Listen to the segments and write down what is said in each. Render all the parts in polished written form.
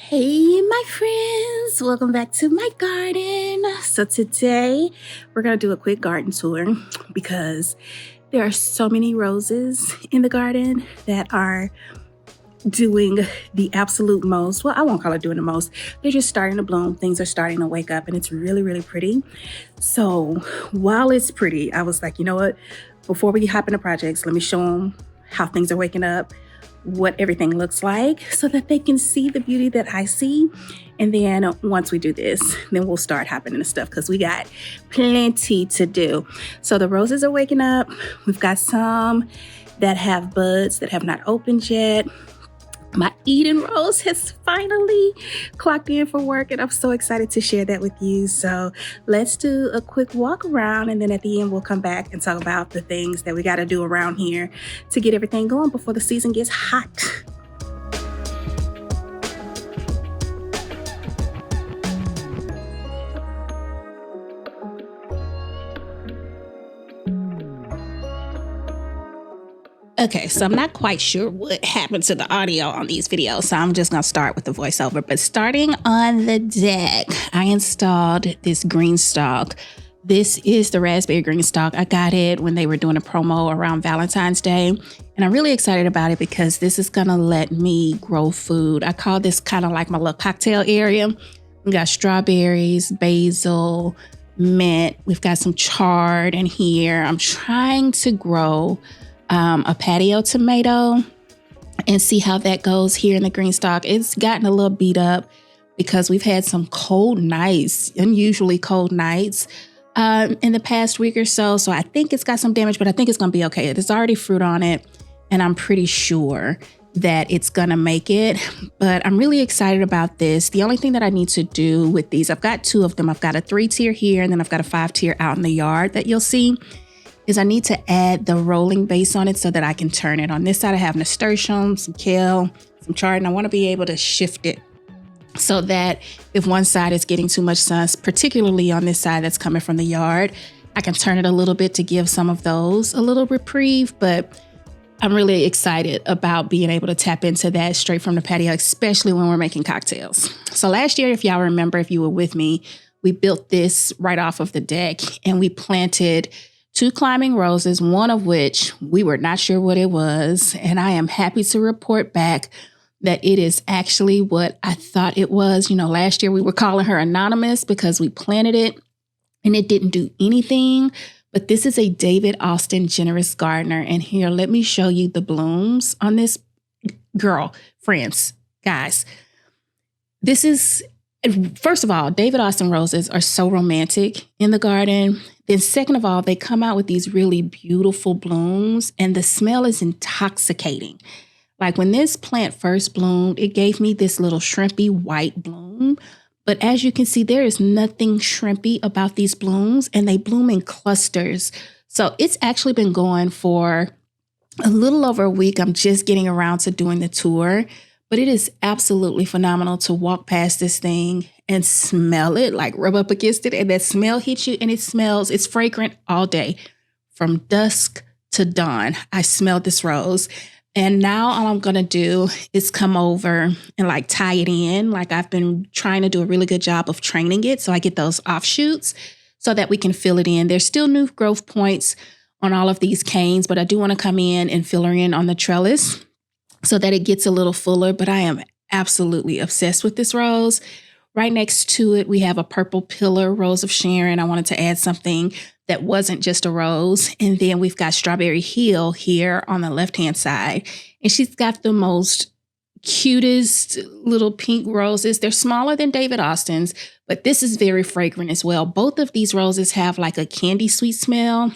Hey, my friends, welcome back to my garden. So today we're going to do a quick garden tour because there are so many roses in the garden that are doing the absolute most. Well, I won't call it doing the most. They're just starting to bloom. Things are starting to wake up and it's really, really pretty. So while it's pretty, I was like, you know what? Before we hop into projects, let me show them how things are waking up, what everything looks like so that they can see the beauty that I see. And then once we do this, then we'll start hopping into stuff because we got plenty to do. So the roses are waking up. We've got some that have buds that have not opened yet. My Eden rose has finally clocked in for work and I'm so excited to share that with you. So let's do a quick walk around and then at the end we'll come back and talk about the things that we got to do around here to get everything going before the season gets hot. Okay, so I'm not quite sure what happened to the audio on these videos, so I'm just going to start with the voiceover. But starting on the deck, I installed this green stalk. This is the raspberry green stalk. I got it when they were doing a promo around Valentine's Day, and I'm really excited about it because this is going to let me grow food. I call this kind of like my little cocktail area. We got strawberries, basil, mint. We've got some chard in here. I'm trying to grow a patio tomato and see how that goes here in the green stalk. It's gotten a little beat up because we've had some cold nights, unusually cold nights in the past week or so. So I think it's got some damage, but I think it's going to be okay. There's already fruit on it and I'm pretty sure that it's going to make it. But I'm really excited about this. The only thing that I need to do with these, I've got two of them. I've got a 3-tier here and then I've got a 5-tier out in the yard that you'll see. Is I need to add the rolling base on it so that I can turn it. On this side, I have nasturtium, some kale, some chard, and I want to be able to shift it so that if one side is getting too much sun, particularly on this side that's coming from the yard, I can turn it a little bit to give some of those a little reprieve. But I'm really excited about being able to tap into that straight from the patio, especially when we're making cocktails. So last year, if y'all remember, if you were with me, we built this right off of the deck and we planted 2 climbing roses, one of which we were not sure what it was. And I am happy to report back that it is actually what I thought it was. You know, last year we were calling her anonymous because we planted it and it didn't do anything. But this is a David Austin Generous Gardener. And here, let me show you the blooms on this. Girl, friends, guys, this is, first of all, David Austin roses are so romantic in the garden. Then second of all, they come out with these really beautiful blooms and the smell is intoxicating. Like when this plant first bloomed, it gave me this little shrimpy white bloom. But as you can see, there is nothing shrimpy about these blooms and they bloom in clusters. So it's actually been going for a little over a week. I'm just getting around to doing the tour, but it is absolutely phenomenal to walk past this thing and smell it, like rub up against it. And that smell hits you and it's fragrant all day from dusk to dawn. I smell this rose. And now all I'm going to do is come over and like tie it in. Like I've been trying to do a really good job of training it. So I get those offshoots so that we can fill it in. There's still new growth points on all of these canes, but I do want to come in and fill her in on the trellis so that it gets a little fuller. But I am absolutely obsessed with this rose. Right next to it, we have a purple pillar rose of Sharon. I wanted to add something that wasn't just a rose. And then we've got Strawberry Hill here on the left-hand side. And she's got the most cutest little pink roses. They're smaller than David Austin's, but this is very fragrant as well. Both of these roses have like a candy sweet smell.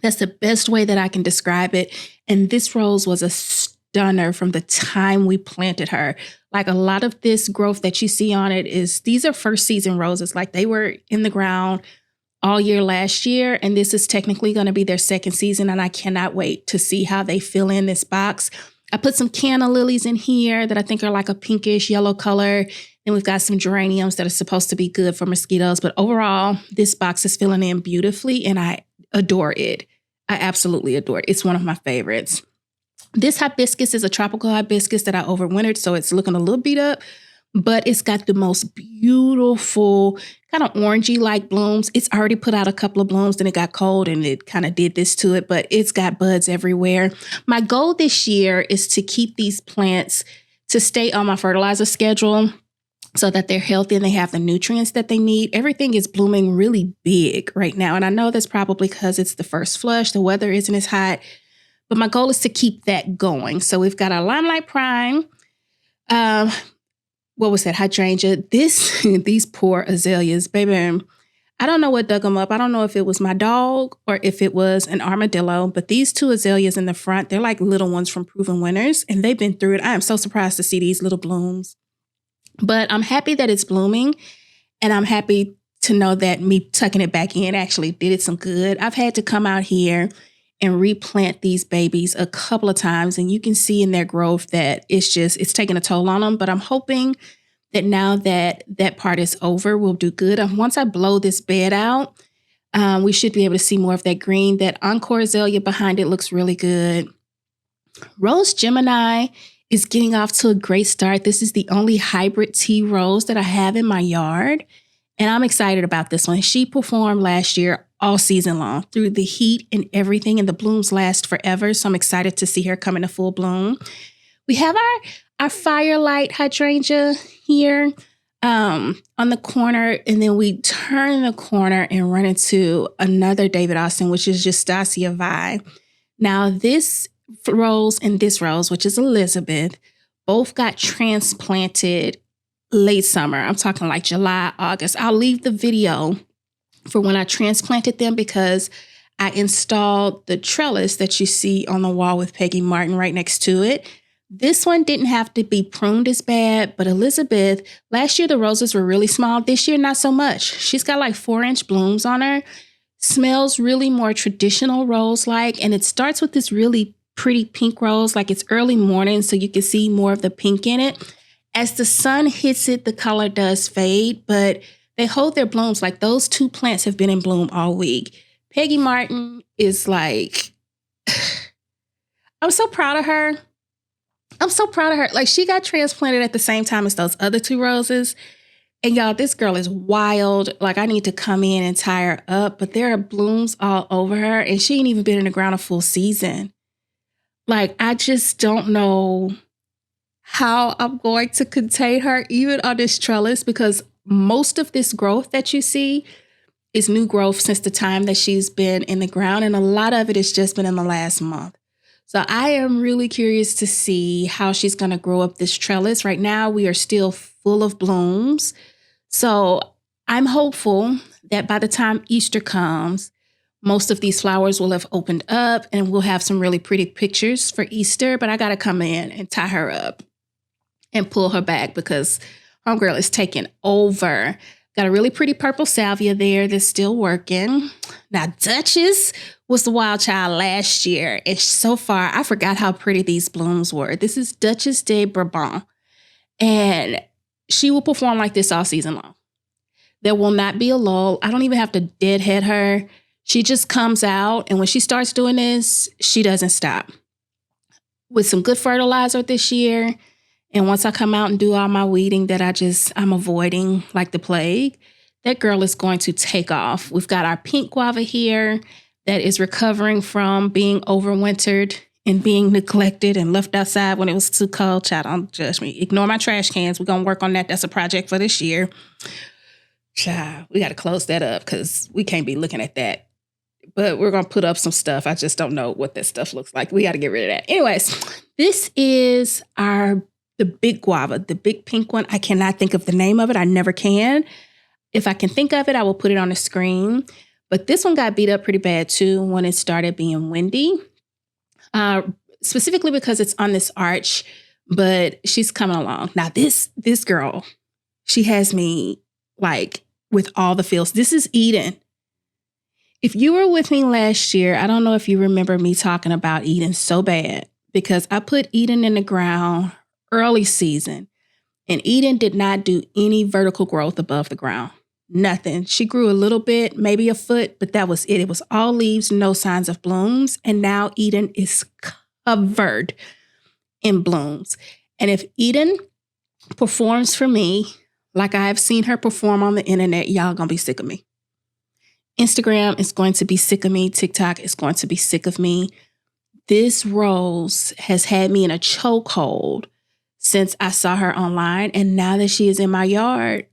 That's the best way that I can describe it. And this rose was a stunner from the time we planted her. Like a lot of this growth that you see on it these are first season roses. Like they were in the ground all year last year, and this is technically going to be their second season, and I cannot wait to see how they fill in this box. I put some canna lilies in here that I think are like a pinkish yellow color. Then we've got some geraniums that are supposed to be good for mosquitoes. But overall, this box is filling in beautifully, and I adore it. I absolutely adore it. It's one of my favorites. This hibiscus is a tropical hibiscus that I overwintered, so it's looking a little beat up. but it's got the most beautiful kind of orangey like blooms. It's already put out a couple of blooms, then it got cold and it kind of did this to it, but it's got buds everywhere. My goal this year is to keep these plants to stay on my fertilizer schedule so that they're healthy and they have the nutrients that they need. Everything is blooming really big right now. And I know that's probably because it's the first flush, the weather isn't as hot, but my goal is to keep that going. So we've got our Limelight Prime. What was that? Hydrangea. These poor azaleas, baby. I don't know what dug them up. I don't know if it was my dog or if it was an armadillo, but these two azaleas in the front, they're like little ones from Proven Winners, and they've been through it. I am so surprised to see these little blooms, but I'm happy that it's blooming, and I'm happy to know that me tucking it back in actually did it some good. I've had to come out here and replant these babies a couple of times, and you can see in their growth that it's taking a toll on them, but I'm hoping that now that that part is over, we'll do good. Once I blow this bed out, we should be able to see more of that green. That Encore azalea behind it looks really good. Rose Gemini is getting off to a great start. This is the only hybrid tea rose that I have in my yard, and I'm excited about this one. She performed last year all season long through the heat and everything, and the blooms last forever, so I'm excited to see her come into full bloom. We have our Firelight hydrangea here on the corner, and then we turn the corner and run into another David Austin, which is Justacia Vi. Now, this rose and this rose, which is Elizabeth, both got transplanted late summer. I'm talking like July, August. I'll leave the video for when I transplanted them because I installed the trellis that you see on the wall with Peggy Martin right next to it. This one didn't have to be pruned as bad, but Elizabeth, last year the roses were really small. This year, not so much. She's got like 4-inch blooms on her. Smells really more traditional rose-like, and it starts with this really pretty pink rose, like it's early morning, so you can see more of the pink in it. As the sun hits it, the color does fade, but they hold their blooms. Like those two plants have been in bloom all week. Peggy Martin is like, I'm so proud of her. Like she got transplanted at the same time as those other two roses. And y'all, this girl is wild. Like I need to come in and tie her up, but there are blooms all over her and she ain't even been in the ground a full season. Like I just don't know how I'm going to contain her even on this trellis because most of this growth that you see is new growth since the time that she's been in the ground. And a lot of it has just been in the last month. So I am really curious to see how she's going to grow up this trellis. Right now, we are still full of blooms. So I'm hopeful that by the time Easter comes, most of these flowers will have opened up and we'll have some really pretty pictures for Easter. But I got to come in and tie her up and pull her back because homegirl is taking over. Got a really pretty purple salvia there that's still working. Now, Duchess was the wild child last year. And so far, I forgot how pretty these blooms were. This is Duchess de Bourbon. And she will perform like this all season long. There will not be a lull. I don't even have to deadhead her. She just comes out. And when she starts doing this, she doesn't stop. With some good fertilizer this year, and once I come out and do all my weeding that I'm avoiding like the plague, that girl is going to take off. We've got our pink guava here that is recovering from being overwintered and being neglected and left outside when it was too cold. Child, don't judge me. Ignore my trash cans. We're going to work on that. That's a project for this year. Child, we got to close that up because we can't be looking at that. But we're going to put up some stuff. I just don't know what that stuff looks like. We got to get rid of that. Anyways, this is the big guava, the big pink one. I cannot think of the name of it. I never can. If I can think of it, I will put it on the screen. But this one got beat up pretty bad too when it started being windy, specifically because it's on this arch, but she's coming along. Now this girl, she has me like with all the feels. This is Eden. If you were with me last year, I don't know if you remember me talking about Eden so bad because I put Eden in the ground early season, and Eden did not do any vertical growth above the ground. Nothing. She grew a little bit, maybe a foot, but that was it. It was all leaves, no signs of blooms. And now Eden is covered in blooms. And if Eden performs for me like I have seen her perform on the internet, y'all gonna be sick of me. Instagram is going to be sick of me. TikTok is going to be sick of me. This rose has had me in a chokehold since I saw her online. And now that she is in my yard,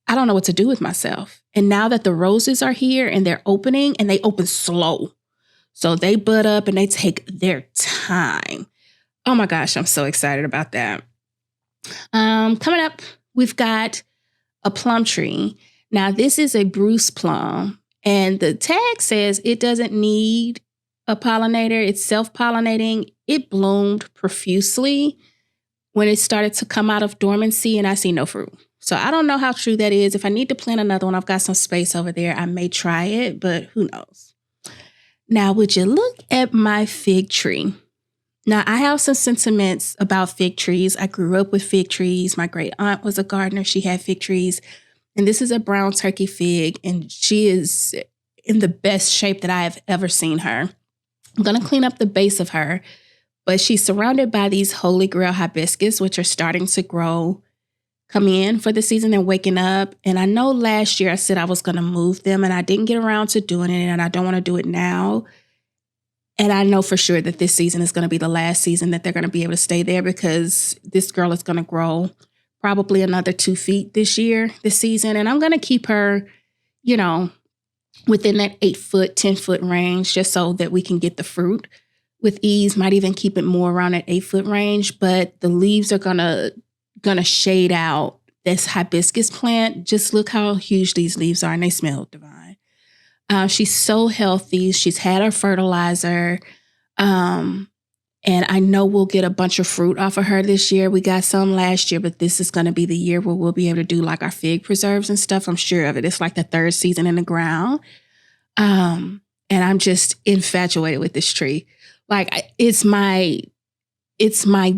I don't know what to do with myself. And now that the roses are here and they're opening, and they open slow. So they bud up and they take their time. Oh my gosh, I'm so excited about that. Coming up, we've got a plum tree. Now, this is a Bruce plum, and the tag says it doesn't need a pollinator. It's self-pollinating. It bloomed profusely when it started to come out of dormancy, and I see no fruit. So I don't know how true that is. If I need to plant another one, I've got some space over there. I may try it, but who knows? Now, would you look at my fig tree? Now, I have some sentiments about fig trees. I grew up with fig trees. My great aunt was a gardener. She had fig trees. And this is a brown turkey fig, and she is in the best shape that I have ever seen her. I'm going to clean up the base of her, but she's surrounded by these Holy Grail hibiscus, which are starting to grow, come in for the season and waking up. And I know last year I said I was going to move them, and I didn't get around to doing it, and I don't want to do it now. And I know for sure that this season is going to be the last season that they're going to be able to stay there, because this girl is going to grow probably another 2 feet this season. And I'm going to keep her, within that 8-foot, 10-foot range, just so that we can get the fruit with ease. Might even keep it more around that 8-foot range. But the leaves are gonna shade out this hibiscus plant. Just look how huge these leaves are, and they smell divine. She's so healthy. She's had her fertilizer. And I know we'll get a bunch of fruit off of her this year. We got some last year, but this is going to be the year where we'll be able to do like our fig preserves and stuff. I'm sure of it. It's like the 3rd season in the ground. And I'm just infatuated with this tree. Like it's my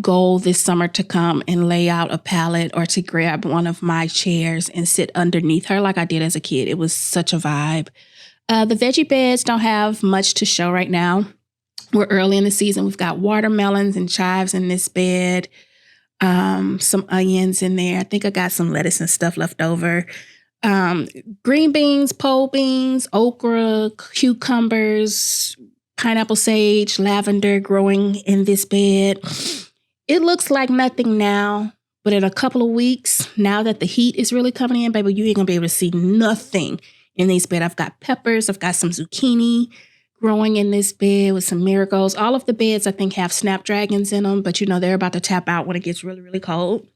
goal this summer to come and lay out a pallet or to grab one of my chairs and sit underneath her like I did as a kid. It was such a vibe. The veggie beds don't have much to show right now. We're early in the season. We've got watermelons and chives in this bed, some onions in there. I think I got some lettuce and stuff left over. Green beans, pole beans, okra, cucumbers, pineapple sage, lavender growing in this bed. It looks like nothing now, but in a couple of weeks, now that the heat is really coming in, baby, you ain't gonna be able to see nothing in these beds. I've got peppers. I've got some zucchini growing in this bed with some marigolds. All of the beds, I think, have snapdragons in them, but they're about to tap out when it gets really, really cold.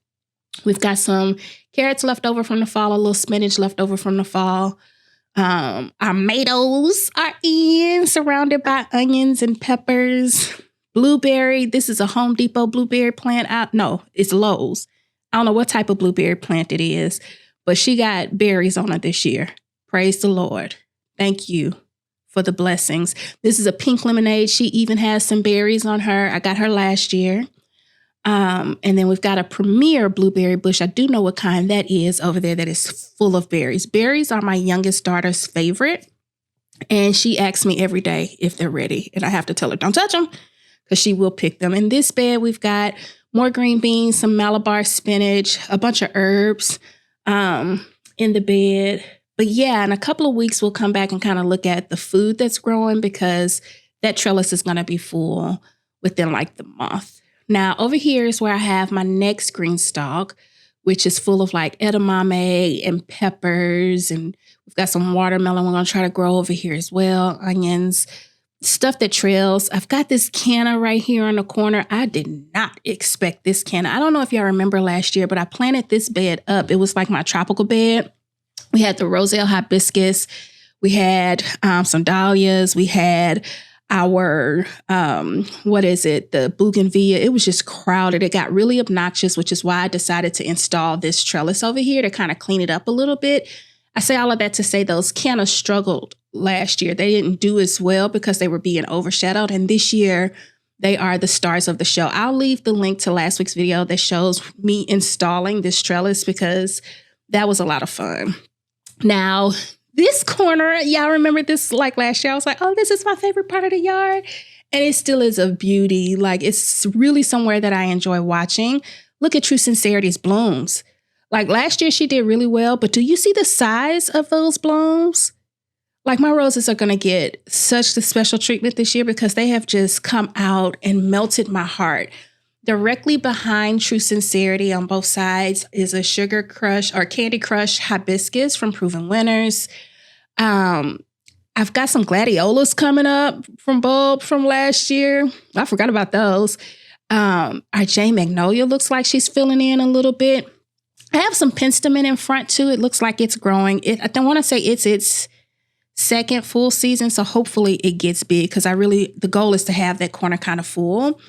We've got some carrots left over from the fall, a little spinach left over from the fall. Our tomatoes are in, surrounded by onions and peppers. Blueberry, this is a Home Depot blueberry plant. No, it's Lowe's. I don't know what type of blueberry plant it is, but she got berries on it this year. Praise the Lord. Thank you for the blessings. This is a pink lemonade. She even has some berries on her. I got her last year. And then we've got a premier blueberry bush. I do know what kind that is over there that is full of berries. Berries are my youngest daughter's favorite. And she asks me every day if they're ready. And I have to tell her, don't touch them, because she will pick them. In this bed, we've got more green beans, some Malabar spinach, a bunch of herbs in the bed. But yeah, in a couple of weeks, we'll come back and kind of look at the food that's growing, because that trellis is going to be full within like the month. Now, over here is where I have my next green stalk, which is full of like edamame and peppers. And we've got some watermelon we're going to try to grow over here as well. Onions, stuff that trails. I've got this canna right here in the corner. I did not expect this canna. I don't know if y'all remember last year, but I planted this bed up. It was like my tropical bed. We had the roselle hibiscus. We had some dahlias. We had our, the bougainvillea. It was just crowded. It got really obnoxious, which is why I decided to install this trellis over here to kind of clean it up a little bit. I say all of that to say those cannas struggled last year. They didn't do as well because they were being overshadowed. And this year, they are the stars of the show. I'll leave the link to last week's video that shows me installing this trellis, because that was a lot of fun. Now, this corner, y'all remember this like last year? I was like, oh, this is my favorite part of the yard. And it still is a beauty. Like, it's really somewhere that I enjoy watching. look at True Sincerity's blooms. Like last year she did really well, but do you see the size of those blooms? Like my roses are going to get such the special treatment this year because they have just come out and melted my heart. Directly behind True Sincerity on both sides is a Sugar Crush or Candy Crush hibiscus from Proven Winners. I've got some gladiolas coming up from bulb from last year. I forgot about those. Our Jane Magnolia looks like she's filling in a little bit. I have some penstemon in front too. It looks like it's growing. I don't want to say it's its second full season, so hopefully it gets big because the goal is to have that corner kind of full.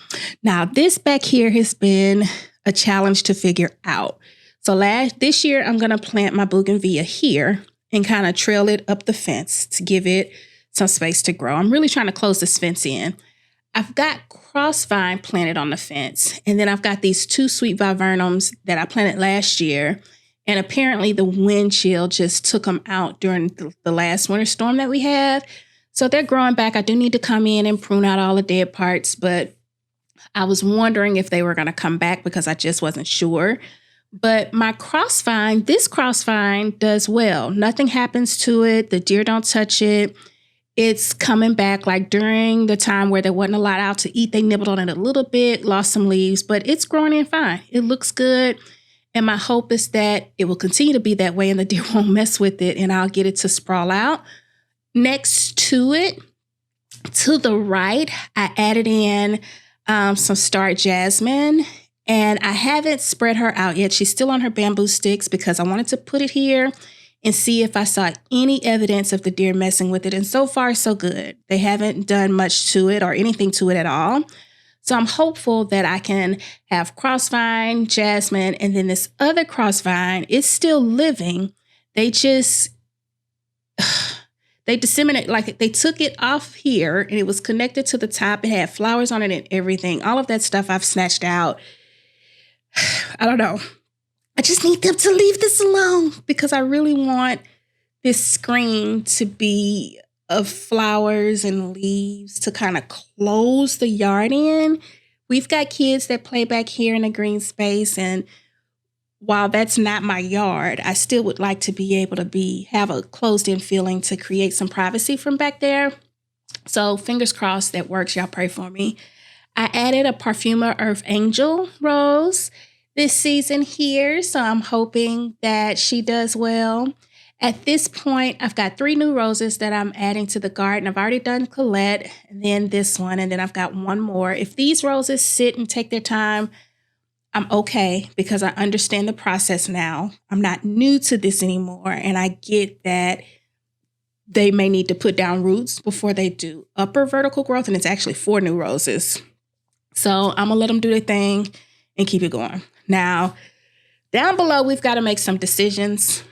Now this back here has been a challenge to figure out. So this year I'm going to plant my bougainvillea here and kind of trail it up the fence to give it some space to grow. I'm really trying to close this fence in. I've got crossvine planted on the fence, and then I've got these 2 sweet viburnums that I planted last year, and apparently the wind chill just took them out during the last winter storm that we had. So they're growing back. I do need to come in and prune out all the dead parts, but I was wondering if they were going to come back because I just wasn't sure. But my crossvine, this crossvine does well. Nothing happens to it. The deer don't touch it. It's coming back. Like during the time where there wasn't a lot out to eat, they nibbled on it a little bit, lost some leaves, but it's growing in fine. It looks good. And my hope is that it will continue to be that way and the deer won't mess with it and I'll get it to sprawl out. Next to it, to the right, I added in some star jasmine. And I haven't spread her out yet. She's still on her bamboo sticks because I wanted to put it here and see if I saw any evidence of the deer messing with it. And so far, so good. They haven't done much to it or anything to it at all. So I'm hopeful that I can have crossvine, jasmine, and then this other crossvine is still living. They disseminate, like they took it off here and it was connected to the top. It had flowers on it and everything. All of that stuff I've snatched out. I don't know. I just need them to leave this alone because I really want this screen to be of flowers and leaves to kind of close the yard in. We've got kids that play back here in the green space, and while that's not my yard, I still would like to be able to have a closed-in feeling to create some privacy from back there. So fingers crossed that works. Y'all pray for me. I added a Parfuma Earth Angel rose this season here, so I'm hoping that she does well. At this point, I've got 3 new roses that I'm adding to the garden. I've already done Colette, and then this one, and then I've got one more. If these roses sit and take their time, I'm okay because I understand the process now. I'm not new to this anymore, and I get that they may need to put down roots before they do upper vertical growth, and it's actually 4 new roses. So I'm going to let them do their thing and keep it going. Now, down below, we've got to make some decisions.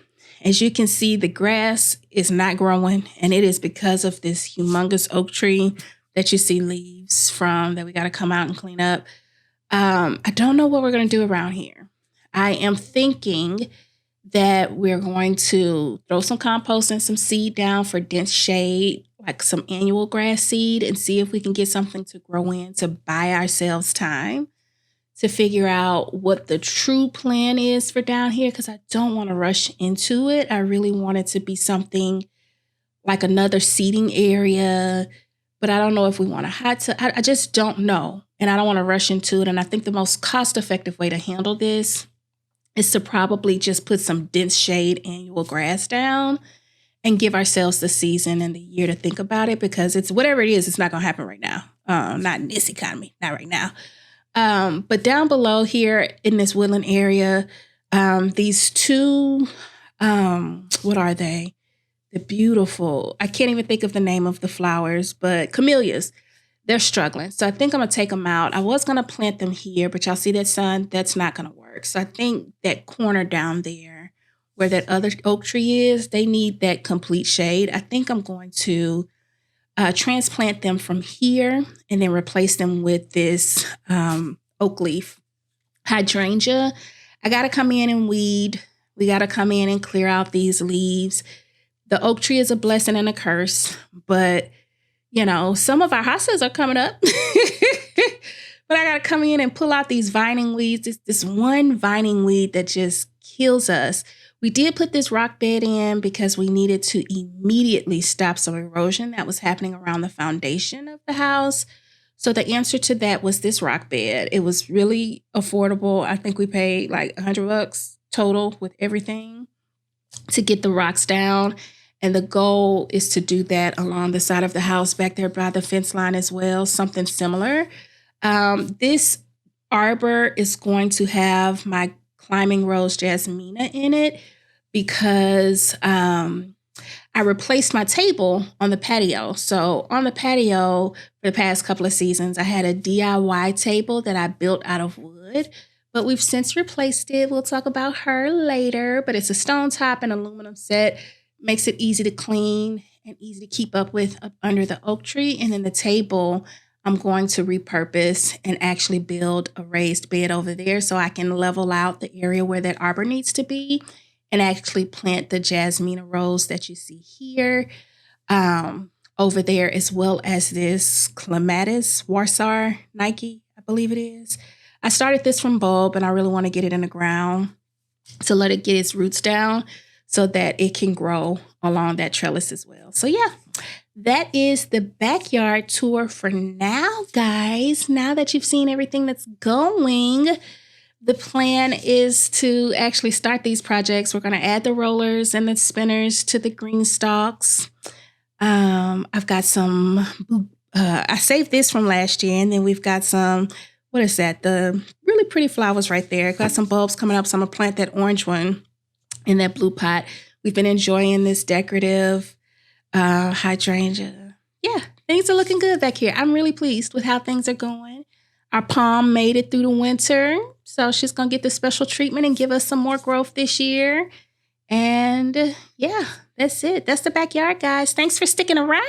As you can see, the grass is not growing, and it is because of this humongous oak tree that you see leaves from that we got to come out and clean up. I don't know what we're going to do around here. I am thinking that we're going to throw some compost and some seed down for dense shade, like some annual grass seed, and see if we can get something to grow in to buy ourselves time to figure out what the true plan is for down here, because I don't want to rush into it. I really want it to be something like another seating area, but I don't know if we want a hot tub. I just don't know, and I don't want to rush into it. And I think the most cost-effective way to handle this is to probably just put some dense shade annual grass down and give ourselves the season and the year to think about it, because it's whatever it is, it's not going to happen right now. Not in this economy, not right now. But down below here in this woodland area, these 2, what are they? The beautiful, I can't even think of the name of the flowers, but camellias, they're struggling. So I think I'm going to take them out. I was going to plant them here, but y'all see that sun? That's not going to work. So I think that corner down there where that other oak tree is, they need that complete shade. I think I'm going to transplant them from here and then replace them with this oak leaf hydrangea. I got to come in and weed. We got to come in and clear out these leaves. The oak tree is a blessing and a curse, but you know, some of our hostas are coming up. But I got to come in and pull out these vining weeds. This one vining weed that just kills us. We did put this rock bed in because we needed to immediately stop some erosion that was happening around the foundation of the house. So the answer to that was this rock bed. It was really affordable. I think we paid like $100 total with everything to get the rocks down. And the goal is to do that along the side of the house back there by the fence line as well, something similar. This arbor is going to have my climbing rose jasmina in it because I replaced my table on the patio. So on the patio for the past couple of seasons, I had a DIY table that I built out of wood, but we've since replaced it. We'll talk about her later, but it's a stone top and aluminum set. Makes it easy to clean and easy to keep up with up under the oak tree. And then the table, I'm going to repurpose and actually build a raised bed over there so I can level out the area where that arbor needs to be and actually plant the jasmina rose that you see here over there, as well as this clematis Warsaw Nike, I believe it is. I started this from bulb and I really want to get it in the ground to let it get its roots down so that it can grow along that trellis as well. So yeah, that is the backyard tour for now, guys. Now that you've seen everything that's going, the plan is to actually start these projects. We're going to add the rollers and the spinners to the green stalks. I've got some, I saved this from last year, and then we've got some, what is that? The really pretty flowers right there. Got some bulbs coming up, so I'm going to plant that orange one in that blue pot. We've been enjoying this decorative hydrangea. Yeah, things are looking good back here. I'm really pleased with how things are going. Our palm made it through the winter, so she's going to get the special treatment and give us some more growth this year. And yeah, that's it. That's the backyard, guys. Thanks for sticking around.